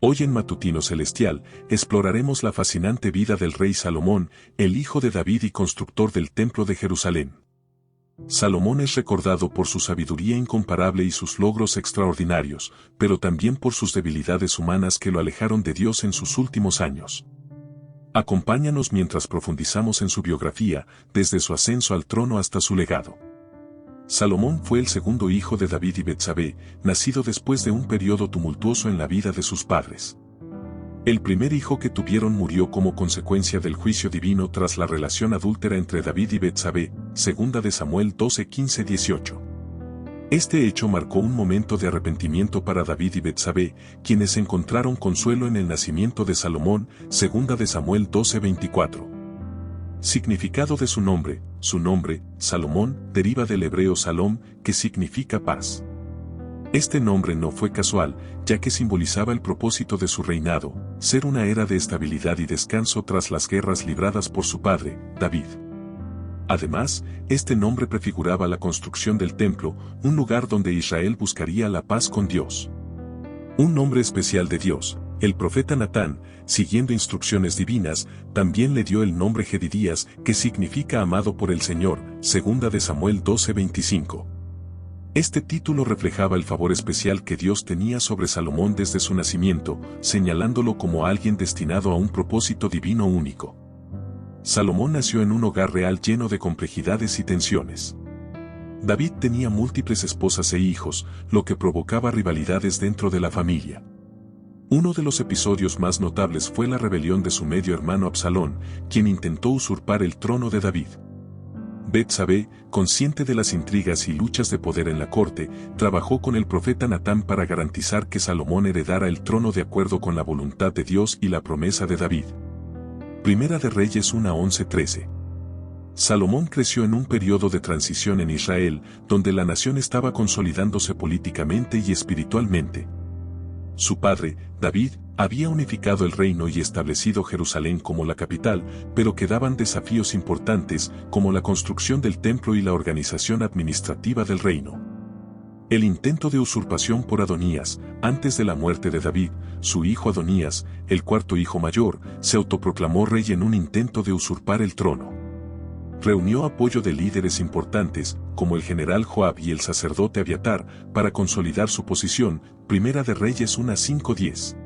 Hoy en Matutino Celestial, exploraremos la fascinante vida del rey Salomón, el hijo de David y constructor del Templo de Jerusalén. Salomón es recordado por su sabiduría incomparable y sus logros extraordinarios, pero también por sus debilidades humanas que lo alejaron de Dios en sus últimos años. Acompáñanos mientras profundizamos en su biografía, desde su ascenso al trono hasta su legado. Salomón fue el segundo hijo de David y Betsabé, nacido después de un periodo tumultuoso en la vida de sus padres. El primer hijo que tuvieron murió como consecuencia del juicio divino tras la relación adúltera entre David y Betsabé, 2 de Samuel 12, 15, 18. Este hecho marcó un momento de arrepentimiento para David y Betsabé, quienes encontraron consuelo en el nacimiento de Salomón, 2 de Samuel 12, 24. Significado de su nombre, Salomón, deriva del hebreo Salom, que significa paz. Este nombre no fue casual, ya que simbolizaba el propósito de su reinado, ser una era de estabilidad y descanso tras las guerras libradas por su padre, David. Además, este nombre prefiguraba la construcción del templo, un lugar donde Israel buscaría la paz con Dios. Un nombre especial de Dios, el profeta Natán, siguiendo instrucciones divinas, también le dio el nombre Jedidías, que significa amado por el Señor, 2 de Samuel 12:25. Este título reflejaba el favor especial que Dios tenía sobre Salomón desde su nacimiento, señalándolo como alguien destinado a un propósito divino único. Salomón nació en un hogar real lleno de complejidades y tensiones. David tenía múltiples esposas e hijos, lo que provocaba rivalidades dentro de la familia. Uno de los episodios más notables fue la rebelión de su medio hermano Absalón, quien intentó usurpar el trono de David. Betsabé, consciente de las intrigas y luchas de poder en la corte, trabajó con el profeta Natán para garantizar que Salomón heredara el trono de acuerdo con la voluntad de Dios y la promesa de David. Primera de Reyes 1:11-13. Salomón creció en un periodo de transición en Israel, donde la nación estaba consolidándose políticamente y espiritualmente. Su padre, David, había unificado el reino y establecido Jerusalén como la capital, pero quedaban desafíos importantes, como la construcción del templo y la organización administrativa del reino. El intento de usurpación por Adonías, antes de la muerte de David, su hijo Adonías, el cuarto hijo mayor, se autoproclamó rey en un intento de usurpar el trono. Reunió apoyo de líderes importantes, como el general Joab y el sacerdote Abiatar, para consolidar su posición. Primera de Reyes 1:5-10.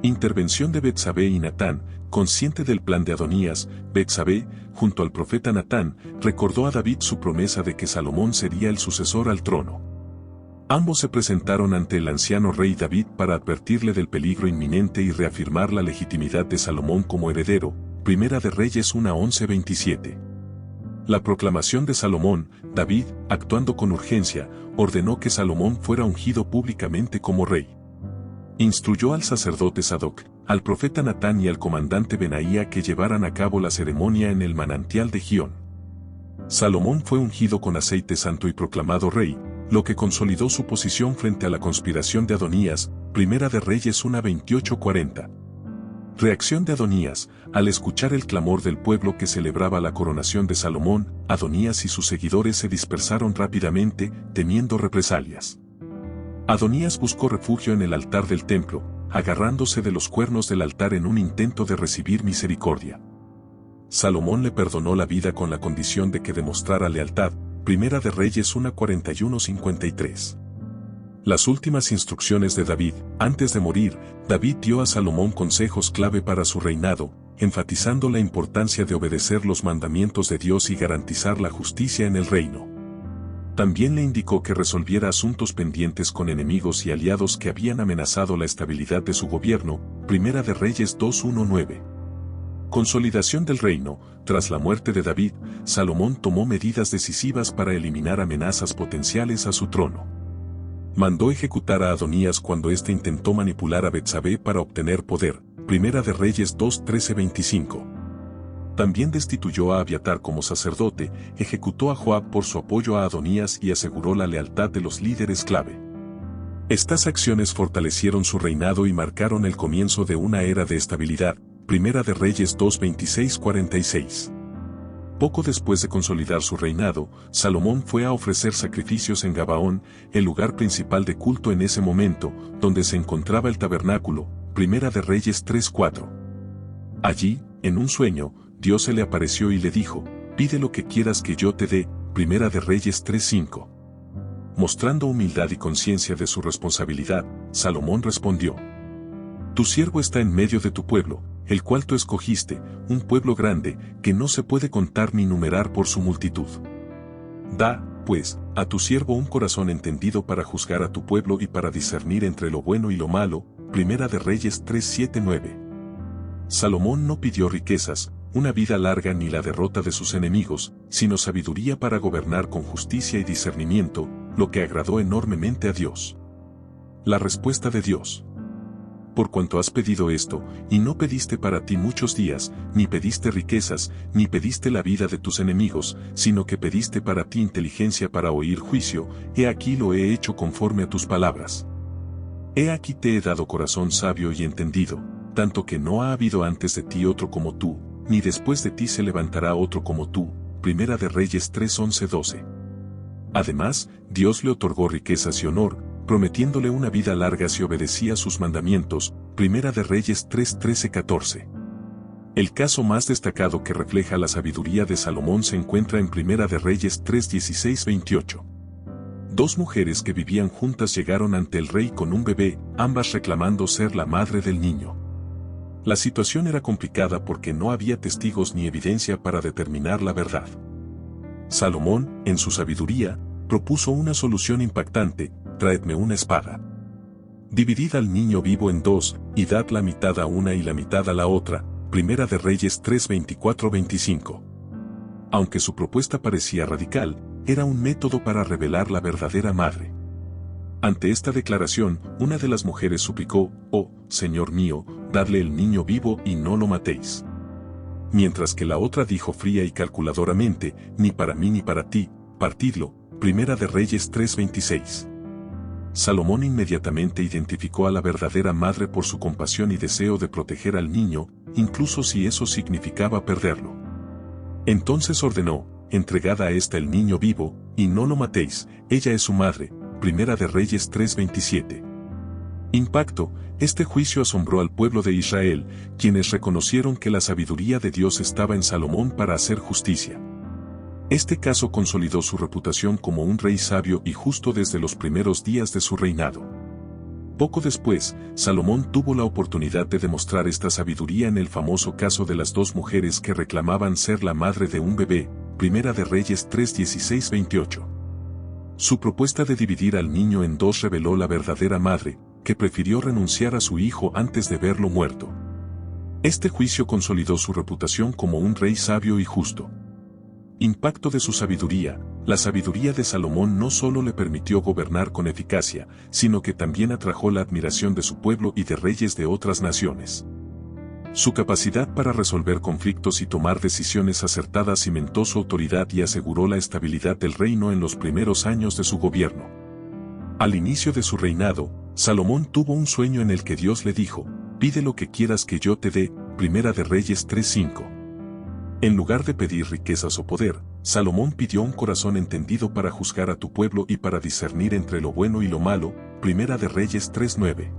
Intervención de Betsabé y Natán. Consciente del plan de Adonías, Betsabé, junto al profeta Natán, recordó a David su promesa de que Salomón sería el sucesor al trono. Ambos se presentaron ante el anciano rey David para advertirle del peligro inminente y reafirmar la legitimidad de Salomón como heredero. Primera de Reyes 1:11-27. La proclamación de Salomón, David, actuando con urgencia, ordenó que Salomón fuera ungido públicamente como rey. Instruyó al sacerdote Sadoc, al profeta Natán y al comandante Benaía que llevaran a cabo la ceremonia en el manantial de Gión. Salomón fue ungido con aceite santo y proclamado rey, lo que consolidó su posición frente a la conspiración de Adonías. Primera de Reyes 1:28-40. Reacción de Adonías. Al escuchar el clamor del pueblo que celebraba la coronación de Salomón, Adonías y sus seguidores se dispersaron rápidamente, temiendo represalias. Adonías buscó refugio en el altar del templo, agarrándose de los cuernos del altar en un intento de recibir misericordia. Salomón le perdonó la vida con la condición de que demostrara lealtad. Primera de Reyes 1:41-53. Las últimas instrucciones de David. Antes de morir, David dio a Salomón consejos clave para su reinado, enfatizando la importancia de obedecer los mandamientos de Dios y garantizar la justicia en el reino. También le indicó que resolviera asuntos pendientes con enemigos y aliados que habían amenazado la estabilidad de su gobierno. Primera de Reyes 2:1-9. Consolidación del reino. Tras la muerte de David, Salomón tomó medidas decisivas para eliminar amenazas potenciales a su trono. Mandó ejecutar a Adonías cuando éste intentó manipular a Betsabé para obtener poder. Primera de Reyes 2:13-25. También destituyó a Abiatar como sacerdote, ejecutó a Joab por su apoyo a Adonías y aseguró la lealtad de los líderes clave. Estas acciones fortalecieron su reinado y marcaron el comienzo de una era de estabilidad. Primera de Reyes 2:26-46. Poco después de consolidar su reinado, Salomón fue a ofrecer sacrificios en Gabaón, el lugar principal de culto en ese momento, donde se encontraba el tabernáculo. Primera de Reyes 3:4. Allí, en un sueño, Dios se le apareció y le dijo, pide lo que quieras que yo te dé. Primera de Reyes 3:5. Mostrando humildad y conciencia de su responsabilidad, Salomón respondió: Tu siervo está en medio de tu pueblo, el cual tú escogiste, un pueblo grande, que no se puede contar ni numerar por su multitud. Da, pues, a tu siervo un corazón entendido para juzgar a tu pueblo y para discernir entre lo bueno y lo malo. Primera de Reyes 3:7-9. Salomón no pidió riquezas, una vida larga ni la derrota de sus enemigos, sino sabiduría para gobernar con justicia y discernimiento, lo que agradó enormemente a Dios. La respuesta de Dios: por cuanto has pedido esto, y no pediste para ti muchos días, ni pediste riquezas, ni pediste la vida de tus enemigos, sino que pediste para ti inteligencia para oír juicio, he aquí lo he hecho conforme a tus palabras. He aquí te he dado corazón sabio y entendido, tanto que no ha habido antes de ti otro como tú, ni después de ti se levantará otro como tú. Primera de Reyes 3:11-12. Además, Dios le otorgó riquezas y honor, prometiéndole una vida larga si obedecía sus mandamientos. Primera de Reyes 3:13-14. El caso más destacado que refleja la sabiduría de Salomón se encuentra en Primera de Reyes 3:16-28. Dos mujeres que vivían juntas llegaron ante el rey con un bebé, ambas reclamando ser la madre del niño. La situación era complicada porque no había testigos ni evidencia para determinar la verdad. Salomón, en su sabiduría, propuso una solución impactante: traedme una espada. Dividid al niño vivo en dos, y dad la mitad a una y la mitad a la otra. Primera de Reyes 3:24-25. Aunque su propuesta parecía radical, era un método para revelar la verdadera madre. Ante esta declaración, una de las mujeres suplicó: oh, Señor mío, dadle el niño vivo y no lo matéis. Mientras que la otra dijo fría y calculadoramente: ni para mí ni para ti, partidlo. Primera de Reyes 3:26. Salomón inmediatamente identificó a la verdadera madre por su compasión y deseo de proteger al niño, incluso si eso significaba perderlo. Entonces ordenó: entregad a esta el niño vivo, y no lo matéis, ella es su madre. Primera de Reyes 3:27. Impacto: este juicio asombró al pueblo de Israel, quienes reconocieron que la sabiduría de Dios estaba en Salomón para hacer justicia. Este caso consolidó su reputación como un rey sabio y justo desde los primeros días de su reinado. Poco después, Salomón tuvo la oportunidad de demostrar esta sabiduría en el famoso caso de las dos mujeres que reclamaban ser la madre de un bebé. Primera de Reyes 3:16-28. Su propuesta de dividir al niño en dos reveló la verdadera madre, que prefirió renunciar a su hijo antes de verlo muerto. Este juicio consolidó su reputación como un rey sabio y justo. Impacto de su sabiduría: la sabiduría de Salomón no solo le permitió gobernar con eficacia, sino que también atrajo la admiración de su pueblo y de reyes de otras naciones. Su capacidad para resolver conflictos y tomar decisiones acertadas cimentó su autoridad y aseguró la estabilidad del reino en los primeros años de su gobierno. Al inicio de su reinado, Salomón tuvo un sueño en el que Dios le dijo: pide lo que quieras que yo te dé. Primera de Reyes 3:5. En lugar de pedir riquezas o poder, Salomón pidió un corazón entendido para juzgar a tu pueblo y para discernir entre lo bueno y lo malo. Primera de Reyes 3:9.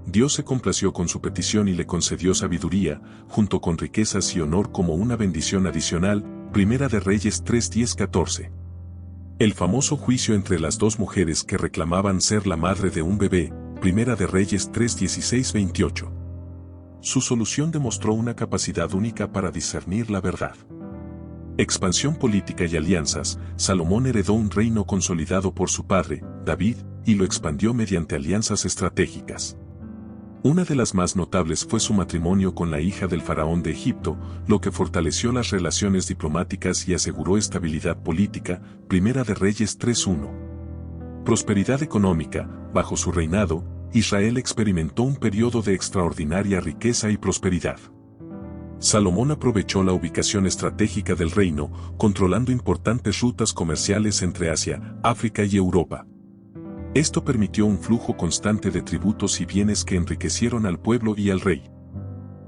Dios se complació con su petición y le concedió sabiduría, junto con riquezas y honor como una bendición adicional. Primera de Reyes 3:10-14. El famoso juicio entre las dos mujeres que reclamaban ser la madre de un bebé. Primera de Reyes 3:16-28. Su solución demostró una capacidad única para discernir la verdad. Expansión política y alianzas: Salomón heredó un reino consolidado por su padre, David, y lo expandió mediante alianzas estratégicas. Una de las más notables fue su matrimonio con la hija del faraón de Egipto, lo que fortaleció las relaciones diplomáticas y aseguró estabilidad política. Primera de Reyes 3:1. Prosperidad económica: bajo su reinado, Israel experimentó un periodo de extraordinaria riqueza y prosperidad. Salomón aprovechó la ubicación estratégica del reino, controlando importantes rutas comerciales entre Asia, África y Europa. Esto permitió un flujo constante de tributos y bienes que enriquecieron al pueblo y al rey.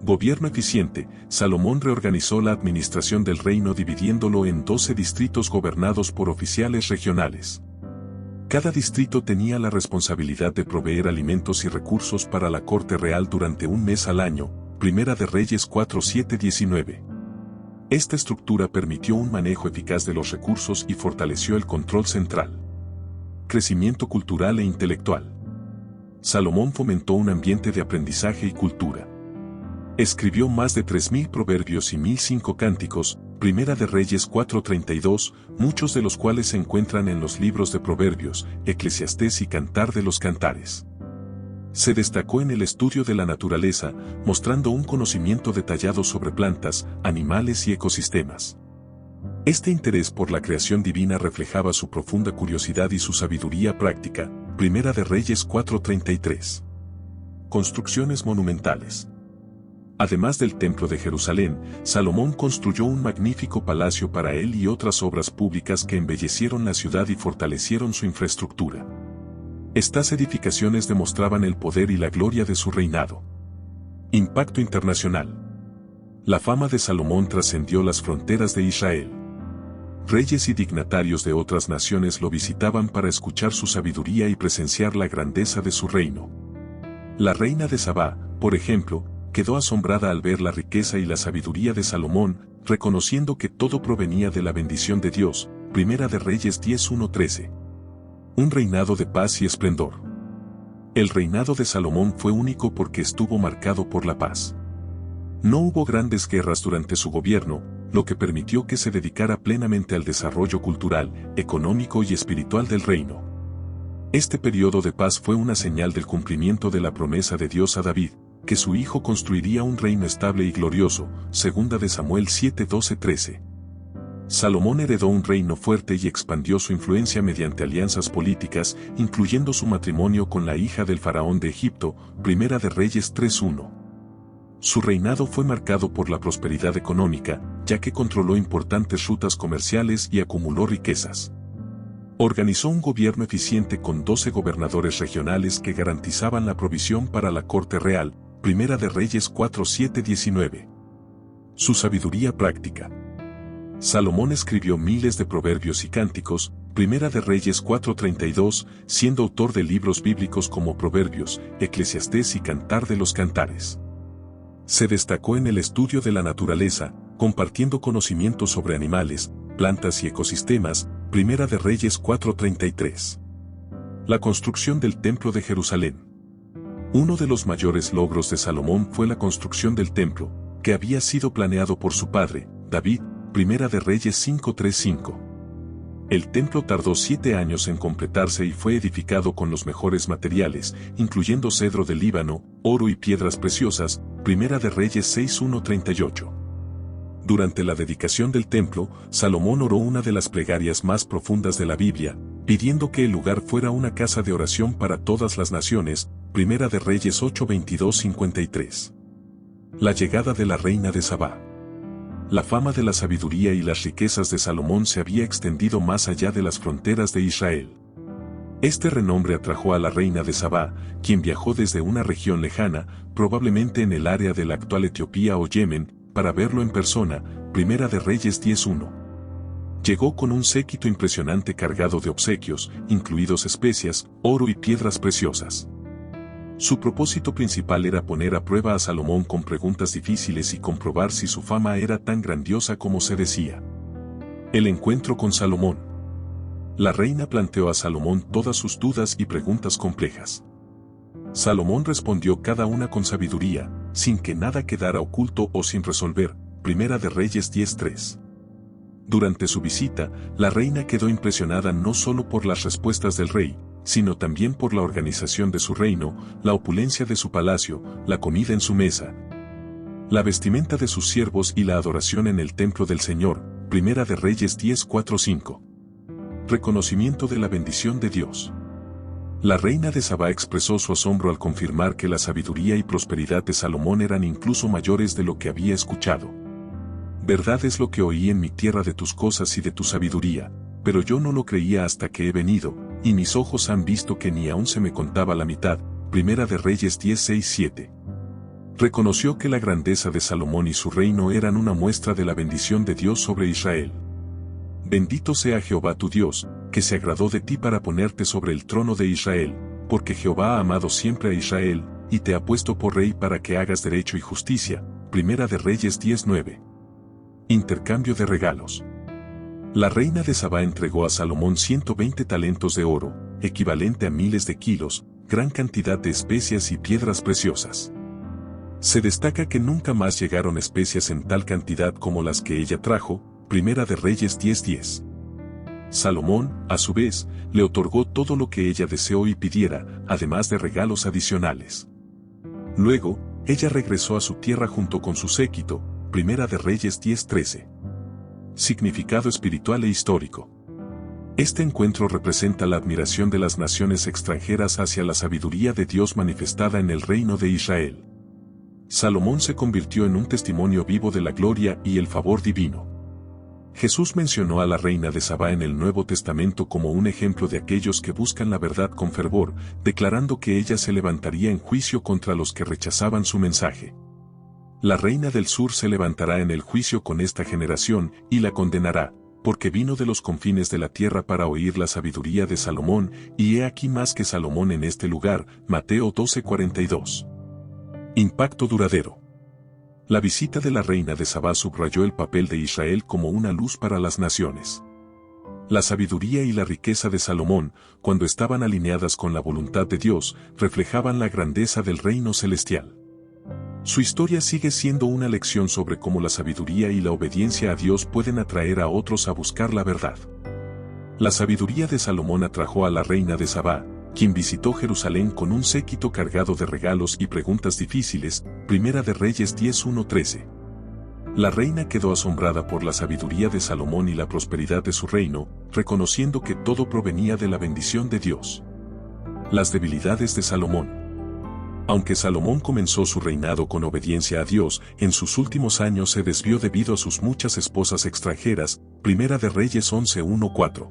Gobierno eficiente: Salomón reorganizó la administración del reino dividiéndolo en 12 distritos gobernados por oficiales regionales. Cada distrito tenía la responsabilidad de proveer alimentos y recursos para la corte real durante un mes al año, Primera de Reyes 4:7-19. Esta estructura permitió un manejo eficaz de los recursos y fortaleció el control central. Crecimiento cultural e intelectual. Salomón fomentó un ambiente de aprendizaje y cultura. Escribió más de 3.000 proverbios y 1.005 cánticos, Primera de Reyes 4:32, muchos de los cuales se encuentran en los libros de Proverbios, Eclesiastés y Cantar de los Cantares. Se destacó en el estudio de la naturaleza, mostrando un conocimiento detallado sobre plantas, animales y ecosistemas. Este interés por la creación divina reflejaba su profunda curiosidad y su sabiduría práctica, Primera de Reyes 4:33. Construcciones monumentales. Además del Templo de Jerusalén, Salomón construyó un magnífico palacio para él y otras obras públicas que embellecieron la ciudad y fortalecieron su infraestructura. Estas edificaciones demostraban el poder y la gloria de su reinado. Impacto internacional. La fama de Salomón trascendió las fronteras de Israel. Reyes y dignatarios de otras naciones lo visitaban para escuchar su sabiduría y presenciar la grandeza de su reino. La reina de Sabá, por ejemplo, quedó asombrada al ver la riqueza y la sabiduría de Salomón, reconociendo que todo provenía de la bendición de Dios. Primera de Reyes 10:1-13. Un reinado de paz y esplendor. El reinado de Salomón fue único porque estuvo marcado por la paz. No hubo grandes guerras durante su gobierno, lo que permitió que se dedicara plenamente al desarrollo cultural, económico y espiritual del reino. Este periodo de paz fue una señal del cumplimiento de la promesa de Dios a David, que su hijo construiría un reino estable y glorioso, segunda de Samuel 7:12-13. Salomón heredó un reino fuerte y expandió su influencia mediante alianzas políticas, incluyendo su matrimonio con la hija del faraón de Egipto, Primera de Reyes 3:1. Su reinado fue marcado por la prosperidad económica, ya que controló importantes rutas comerciales y acumuló riquezas. Organizó un gobierno eficiente con 12 gobernadores regionales que garantizaban la provisión para la corte real, Primera de Reyes 4:7-19. Su sabiduría práctica. Salomón escribió miles de proverbios y cánticos, Primera de Reyes 4:32, siendo autor de libros bíblicos como Proverbios, Eclesiastés y Cantar de los Cantares. Se destacó en el estudio de la naturaleza, compartiendo conocimientos sobre animales, plantas y ecosistemas, Primera de Reyes 4:33. La construcción del Templo de Jerusalén. Uno de los mayores logros de Salomón fue la construcción del templo, que había sido planeado por su padre, David, Primera de Reyes 5:3-5. El templo tardó 7 años en completarse y fue edificado con los mejores materiales, incluyendo cedro del Líbano, oro y piedras preciosas, Primera de Reyes 6:1-38. Durante la dedicación del templo, Salomón oró una de las plegarias más profundas de la Biblia, pidiendo que el lugar fuera una casa de oración para todas las naciones, Primera de Reyes 8:22-53. La llegada de la reina de Sabá. La fama de la sabiduría y las riquezas de Salomón se había extendido más allá de las fronteras de Israel. Este renombre atrajo a la reina de Sabá, quien viajó desde una región lejana, probablemente en el área de la actual Etiopía o Yemen, para verlo en persona, Primera de Reyes 10:1. Llegó con un séquito impresionante cargado de obsequios, incluidos especias, oro y piedras preciosas. Su propósito principal era poner a prueba a Salomón con preguntas difíciles y comprobar si su fama era tan grandiosa como se decía. El encuentro con Salomón. La reina planteó a Salomón todas sus dudas y preguntas complejas. Salomón respondió cada una con sabiduría, sin que nada quedara oculto o sin resolver, Primera de Reyes 10:3. Durante su visita, la reina quedó impresionada no solo por las respuestas del rey, sino también por la organización de su reino, la opulencia de su palacio, la comida en su mesa, la vestimenta de sus siervos y la adoración en el templo del Señor, Primera de Reyes 10:4-5. Reconocimiento de la bendición de Dios. La reina de Sabá expresó su asombro al confirmar que la sabiduría y prosperidad de Salomón eran incluso mayores de lo que había escuchado. Verdad es lo que oí en mi tierra de tus cosas y de tu sabiduría, pero yo no lo creía hasta que he venido, y mis ojos han visto que ni aún se me contaba la mitad. Primera de Reyes 10:6-7. Reconoció que la grandeza de Salomón y su reino eran una muestra de la bendición de Dios sobre Israel. Bendito sea Jehová tu Dios, que se agradó de ti para ponerte sobre el trono de Israel, porque Jehová ha amado siempre a Israel, y te ha puesto por rey para que hagas derecho y justicia. Primera de Reyes 10:9. Intercambio de regalos. La reina de Sabá entregó a Salomón 120 talentos de oro, equivalente a miles de kilos, gran cantidad de especias y piedras preciosas. Se destaca que nunca más llegaron especias en tal cantidad como las que ella trajo. Primera de Reyes 10:10. Salomón, a su vez, le otorgó todo lo que ella deseó y pidiera, además de regalos adicionales. Luego, ella regresó a su tierra junto con su séquito. Primera de Reyes 10:13. Significado espiritual e histórico. Este encuentro representa la admiración de las naciones extranjeras hacia la sabiduría de Dios manifestada en el reino de Israel. Salomón se convirtió en un testimonio vivo de la gloria y el favor divino. Jesús mencionó a la reina de Sabá en el Nuevo Testamento como un ejemplo de aquellos que buscan la verdad con fervor, declarando que ella se levantaría en juicio contra los que rechazaban su mensaje. La reina del sur se levantará en el juicio con esta generación y la condenará, porque vino de los confines de la tierra para oír la sabiduría de Salomón, y he aquí más que Salomón en este lugar. Mateo 12:42. Impacto duradero. La visita de la reina de Sabá subrayó el papel de Israel como una luz para las naciones. La sabiduría y la riqueza de Salomón, cuando estaban alineadas con la voluntad de Dios, reflejaban la grandeza del reino celestial. Su historia sigue siendo una lección sobre cómo la sabiduría y la obediencia a Dios pueden atraer a otros a buscar la verdad. La sabiduría de Salomón atrajo a la reina de Sabá, quien visitó Jerusalén con un séquito cargado de regalos y preguntas difíciles. Primera de Reyes 10:1-13. La reina quedó asombrada por la sabiduría de Salomón y la prosperidad de su reino, reconociendo que todo provenía de la bendición de Dios. Las debilidades de Salomón. Aunque Salomón comenzó su reinado con obediencia a Dios, en sus últimos años se desvió debido a sus muchas esposas extranjeras. Primera de Reyes 11:1-4.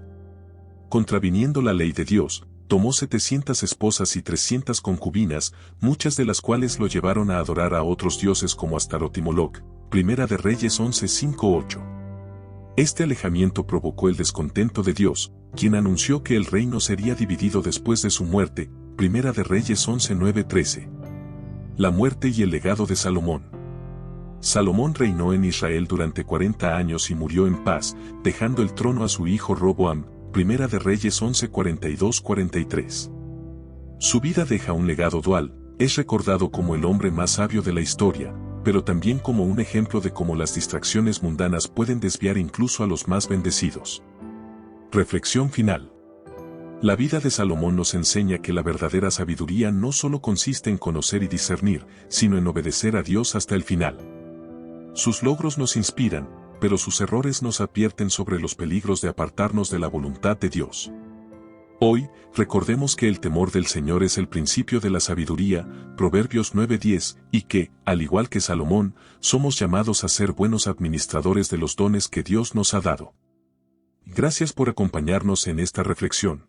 Contraviniendo la ley de Dios, tomó 700 esposas y 300 concubinas, muchas de las cuales lo llevaron a adorar a otros dioses como Astarot y Moloc. Primera de Reyes 11:5-8. Este alejamiento provocó el descontento de Dios, quien anunció que el reino sería dividido después de su muerte. Primera de Reyes 11:9-13. La muerte y el legado de Salomón. Salomón reinó en Israel durante 40 años y murió en paz, dejando el trono a su hijo Roboam. Primera de Reyes 11:42-43. Su vida deja un legado dual. Es recordado como el hombre más sabio de la historia, pero también como un ejemplo de cómo las distracciones mundanas pueden desviar incluso a los más bendecidos. Reflexión final. La vida de Salomón nos enseña que la verdadera sabiduría no solo consiste en conocer y discernir, sino en obedecer a Dios hasta el final. Sus logros nos inspiran, pero sus errores nos advierten sobre los peligros de apartarnos de la voluntad de Dios. Hoy, recordemos que el temor del Señor es el principio de la sabiduría, Proverbios 9:10, y que, al igual que Salomón, somos llamados a ser buenos administradores de los dones que Dios nos ha dado. Gracias por acompañarnos en esta reflexión.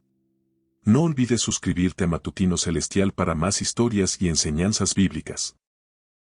No olvides suscribirte a Matutino Celestial para más historias y enseñanzas bíblicas.